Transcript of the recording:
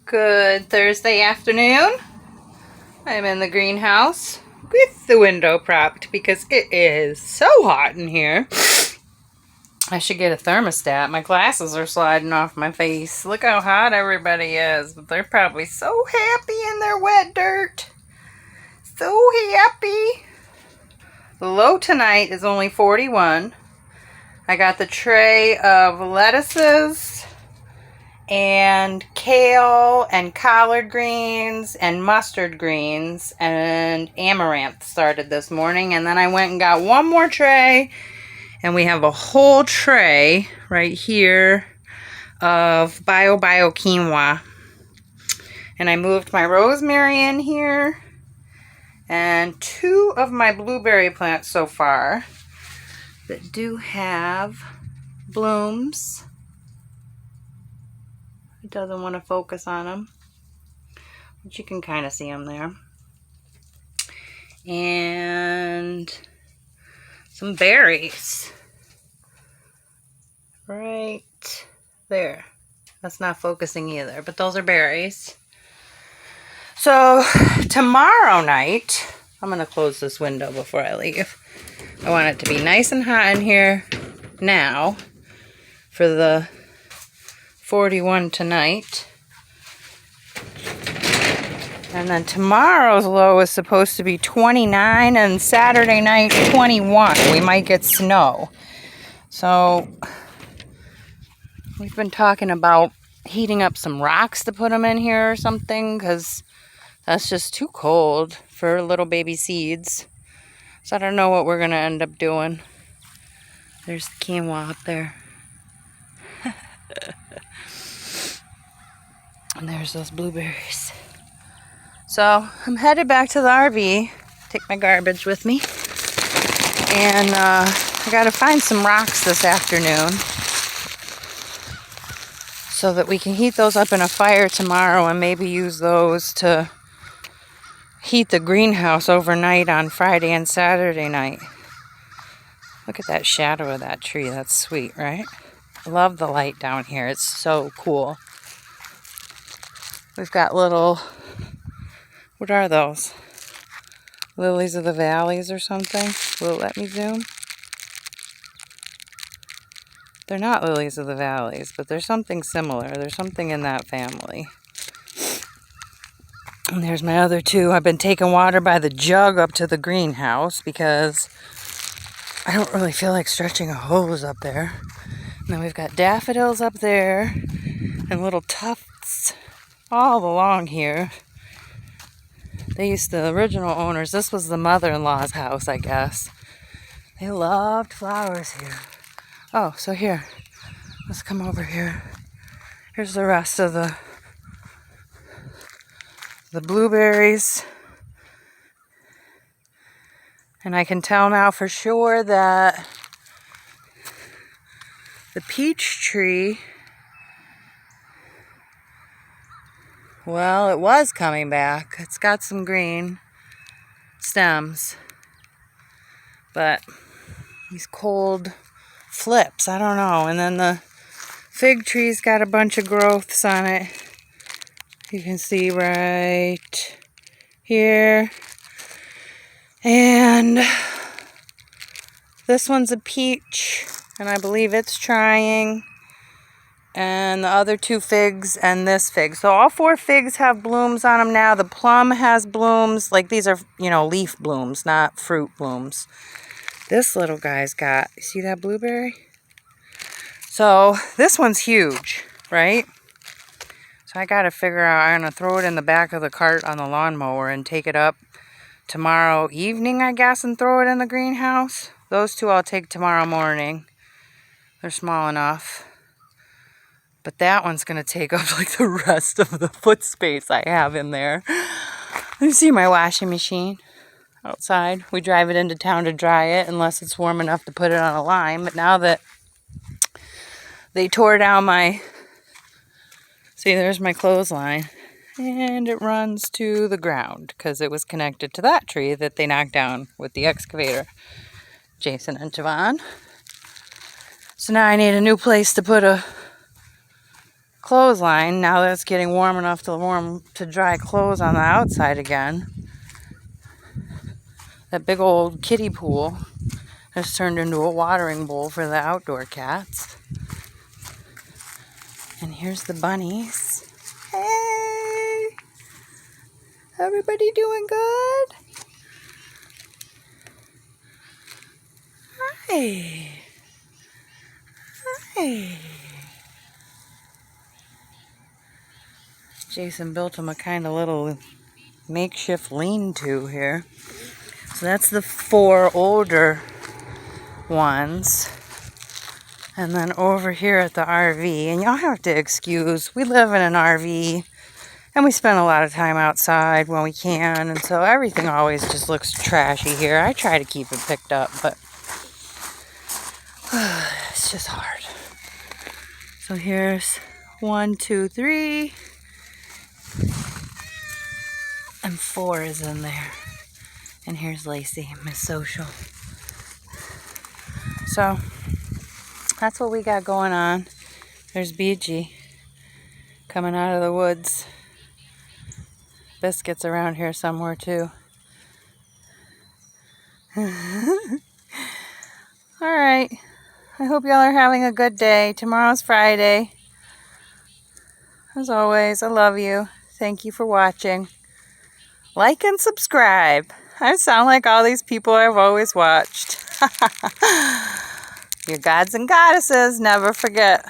Good Thursday afternoon. I'm in the greenhouse with the window propped because it is so hot in here. I should get a thermostat. My glasses are sliding off my face. Look how hot everybody is. But they're probably so happy in their wet dirt. So happy. The low tonight is only 41. I got the tray of lettuces and kale and collard greens and mustard greens and amaranth started this morning, and then I went and got one more tray, and we have a whole tray right here of bio quinoa. And I moved my rosemary in here and 2 of my blueberry plants so far that do have blooms. It doesn't want to focus on them, but you can kind of see them there. And some berries right there. That's not focusing either, but those are berries. So tomorrow night, I'm going to close this window before I leave. I want it to be nice and hot in here now for the 41 tonight. And then tomorrow's low is supposed to be 29 and Saturday night 21. We might get snow. So we've been talking about heating up some rocks to put them in here or something, because that's just too cold for little baby seeds. So I don't know what we're going to end up doing. There's the quinoa up there. And there's those blueberries. So I'm headed back to the RV, take my garbage with me, and I gotta find some rocks this afternoon so that we can heat those up in a fire tomorrow and maybe use those to heat the greenhouse overnight on Friday and Saturday night. Look at that shadow of that tree. That's sweet, right? I love the light down here. It's so cool. We've got little, what are those? Lilies of the valleys or something? Will it let me zoom? They're not lilies of the valleys, but there's something similar. There's something in that family. And there's my other 2. I've been taking water by the jug up to the greenhouse because I don't really feel like stretching a hose up there. And then we've got daffodils up there and little tufts all along here. The original owners, this was the mother-in-law's house, I guess. They loved flowers here. Oh, so here, let's come over here. Here's the rest of the blueberries. And I can tell now for sure that the peach tree, well, it was coming back. It's got some green stems, but these cold flips, I don't know. And then the fig tree's got a bunch of growths on it. You can see right here. And this one's a peach, and I believe it's trying. And the other 2 figs and this fig. So all 4 figs have blooms on them now. The plum has blooms. Like these are, leaf blooms, not fruit blooms. This little guy's got, you see that blueberry? So this one's huge, right? So I got to figure out, I'm going to throw it in the back of the cart on the lawnmower and take it up tomorrow evening, I guess, and throw it in the greenhouse. Those 2 I'll take tomorrow morning. They're small enough. But that one's going to take up like the rest of the foot space I have in there. You see my washing machine outside. We drive it into town to dry it unless it's warm enough to put it on a line. But now that they tore down see, there's my clothesline. And it runs to the ground because it was connected to that tree that they knocked down with the excavator. Jason and Javon. So now I need a new place to put a clothesline now that it's getting warm enough to dry clothes on the outside again. That big old kiddie pool has turned into a watering bowl for the outdoor cats. And here's the bunnies. Hey! Everybody doing good? Hi! Hi! Jason built him a kind of little makeshift lean-to here. So that's the 4 older ones. And then over here at the RV, and y'all have to excuse, we live in an RV and we spend a lot of time outside when we can, and so everything always just looks trashy here. I try to keep it picked up, but it's just hard. So here's 1, 2, 3, and 4 is in there. And here's Lacey, Miss Social. So that's what we got going on. There's BG coming out of the woods. Biscuit's around here somewhere too. Alright. I hope y'all are having a good day. Tomorrow's Friday. As always, I love you. Thank you for watching. Like and subscribe. I sound like all these people I've always watched. Your gods and goddesses, never forget.